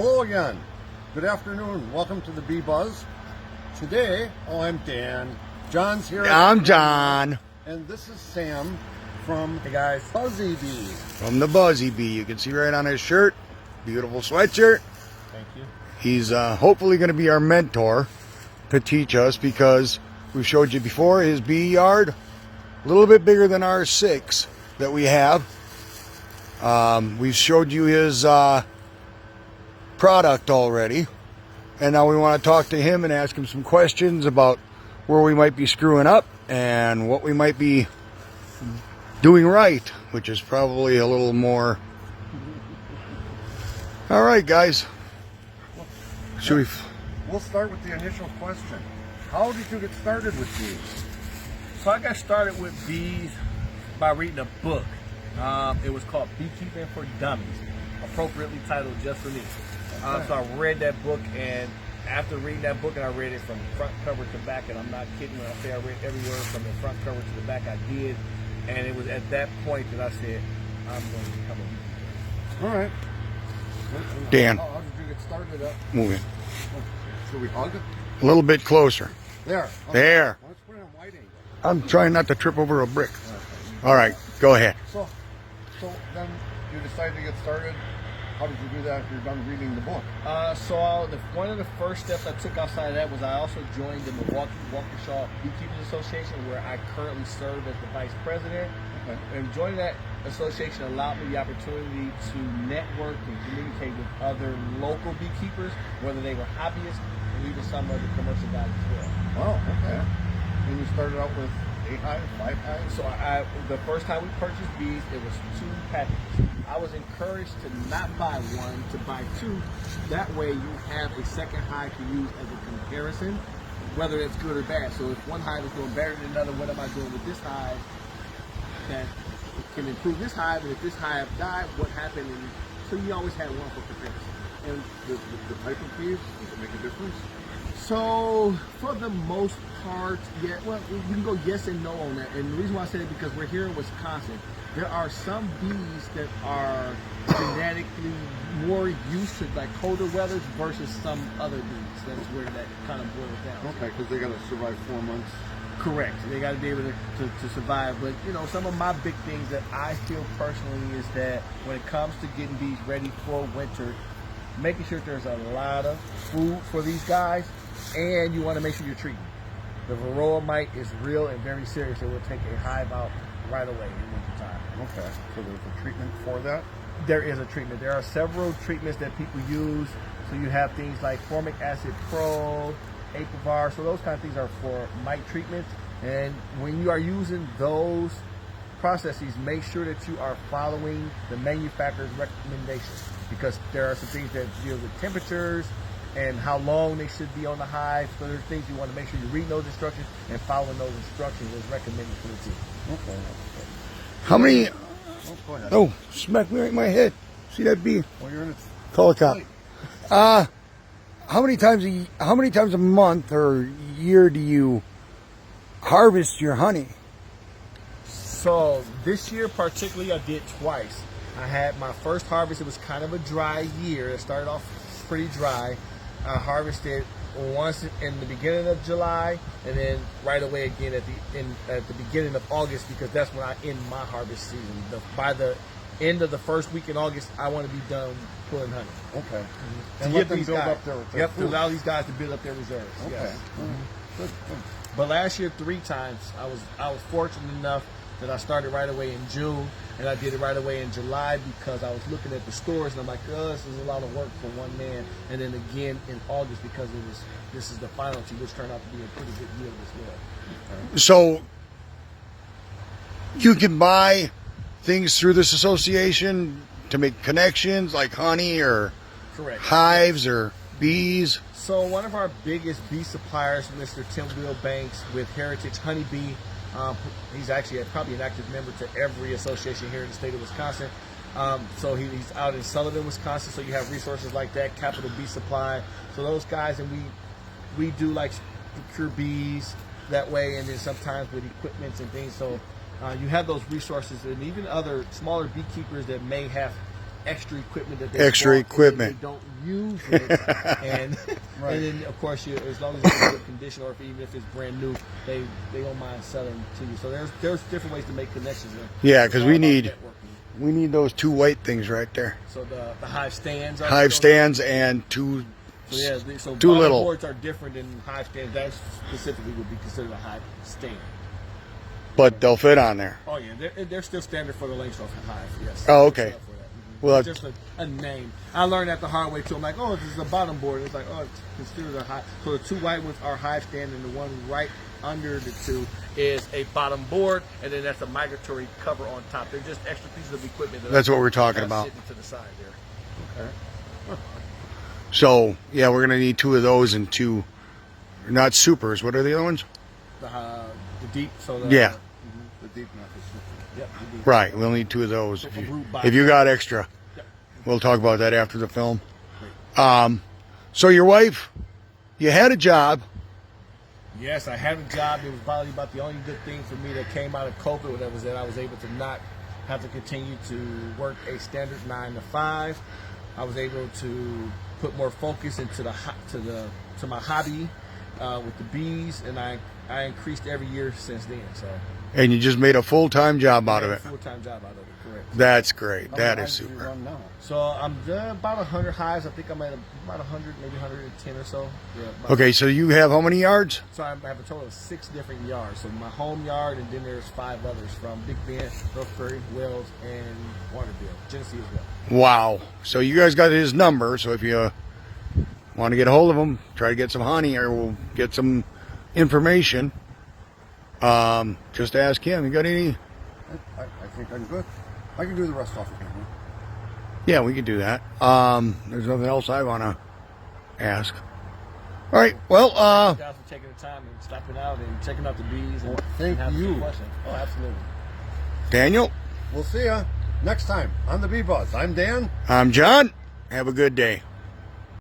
Hello again. Good afternoon. Welcome to the Bee Buzz. Today, I'm Dan. John's here. I'm John. And this is Sam from Hey guys. Buzzy Bee. From the Buzzy Bee. You can see right on his shirt. Beautiful sweatshirt. Thank you. He's hopefully going to be our mentor to teach us, because we've showed you before his bee yard. A little bit bigger than our 6 that we have. We've showed you his product already. And now we want to talk to him and ask him some questions about where we might be screwing up and what we might be doing right, which is probably a little more. All right, guys. Should we? We'll start with the initial question. How did you get started with bees? So I got started with bees by reading a book. It was called Beekeeping for Dummies, appropriately titled just for me. So I read that book, and after reading that book, and I read it from front cover to back, and I'm not kidding when I say I read every word from the front cover to the back, I did. And it was at that point that I said, I'm going to become a beekeeper. All right. Dan. How did you get started up? Move in. Should we hug it? A little bit closer. There. Okay. There. Let's put it on wide angle. I'm trying not to trip over a brick. All right, go ahead. So then you decided to get started. How did you do that after you're done reading the book? One of the first steps I took outside of that was I also joined the Milwaukee Waukesha Beekeepers Association, where I currently serve as the vice president. Okay. And joining that association allowed me the opportunity to network and communicate with other local beekeepers, whether they were hobbyists or even some other commercial guys as well. Wow, okay. And you started out with 8 hives, 5 hives? So the first time we purchased bees, it was 2 packages. I was encouraged to not buy 1, to buy 2. That way you have a second hive to use as a comparison, whether it's good or bad. So if one hive is doing better than another, what am I doing with this hive that can improve this hive? And if this hive died, what happened? And so you always had one for comparison. And the type of bees, does it make a difference? So for the most part, yeah, well, you can go yes and no on that. And the reason why I say it is because we're here in Wisconsin. There are some bees that are genetically more used to like colder weathers versus some other bees. That's where that kind of boils down. Okay, because they got to survive 4 months. Correct. They got to be able to survive. But, you know, some of my big things that I feel personally is that when it comes to getting bees ready for winter, making sure there's a lot of food for these guys, and you want to make sure you're treating. The varroa mite is real and very serious. It will take a hive out right away in winter time. Okay, so there's a treatment for that? There is a treatment. There are several treatments that people use. So you have things like formic acid pro, Apivar. So those kind of things are for mite treatments. And when you are using those processes, make sure that you are following the manufacturer's recommendations, because there are some things that deal with temperatures and how long they should be on the hive. So there's things you want to make sure you read those instructions and following those instructions as recommended for the team. Okay. How many? Go ahead. Oh, smack me right in my head. See that bee? Well, you're in it. Call a cop. How many times a month or year do you harvest your honey? So this year particularly I did twice. I had my first harvest. It was kind of a dry year. It started off pretty dry. I harvested once in the beginning of July, and then right away again at the beginning of August, because that's when I end my harvest season. By the end of the first week in August, I want to be done pulling honey. Okay. To And get let them these build guys, up their yep, to food. allow these guys to build up their reserves. Okay. Yes. Good. But last year 3 times, I was fortunate enough that I started right away in June, and I did it right away in July, because I was looking at the stores and I'm like, oh, this is a lot of work for one man. And then again in August, because this is the finalty, which turned out to be a pretty good yield as well. Okay. So you can buy things through this association to make connections, like honey or Correct. hives or bees. So one of our biggest bee suppliers, Mr. Tim Banks with Heritage Honeybee, he's actually probably an active member to every association here in the state of Wisconsin. So he's out in Sullivan, Wisconsin. So you have resources like that, Capital Bee Supply. So those guys, and we do like procure bees that way, and then sometimes with equipments and things. So you have those resources, and even other smaller beekeepers that may have extra equipment that they Extra bought, equipment. and they don't use it, and Right. and then of course as long as it's in good condition, or even if it's brand new, they don't mind selling to you. So there's different ways to make connections. Yeah, because It's all we about need networking. those two white things right there. So the hive stands. Hive stands and two. So yeah, so Too bottom little. boards are different than hive stands. That specifically would be considered a hive stand. But they'll fit on there. Oh yeah, they're still standard for the length of hive. Yes. Oh, okay. For that. Mhm. Well, It's just a name. I learned that the hard way too. I'm like, oh, this is a bottom board. It's like, oh, it's considered a hive. So the two white ones are hive stand, and the one right under the two is a bottom board, and then that's a migratory cover on top. They're just extra pieces of equipment. That's what we're talking are about. sitting to the side there. Okay. So yeah, we're gonna need two of those and two, not supers. What are the other ones? The deep. So Yeah. The deep method. Yep. The deep. Right. We'll need two of those. So If for you, root box. if you got extra, Yep. we'll talk about that after the film. So your wife, you had a job. Yes, I had a job. It was probably about the only good thing for me that came out of COVID. That was that I was able to not have to continue to work a standard 9 to 5. I was able to put more focus into to my hobby with the bees, and I increased every year since then. So And you just made a full-time job out of it. Full-time job out of it, correct. That's great. How That many is hives do you super. run now? So I'm about 100 hives. I think I'm at about 100, maybe 110 or so. Yeah, about- Okay, so you have how many yards? So I have a total of 6 different yards. So my home yard, and then there's 5 others from Big Bend, North Prairie, Wells, and Warnerville, Genesee as well. Wow. So you guys got his number. So if you want to get a hold of him, try to get some honey or we'll get some information. Just ask him. You got any? I think I'm good. I can do the rest off camera. Yeah, we could do that. There's nothing else I want to ask. All right. Well, Thank you guys for taking the time and stopping out and checking out the bees. And Thank having some you. questions. Oh, absolutely. Daniel, We'll see ya next time on the Bee Buzz. I'm Dan. I'm John. Have a good day.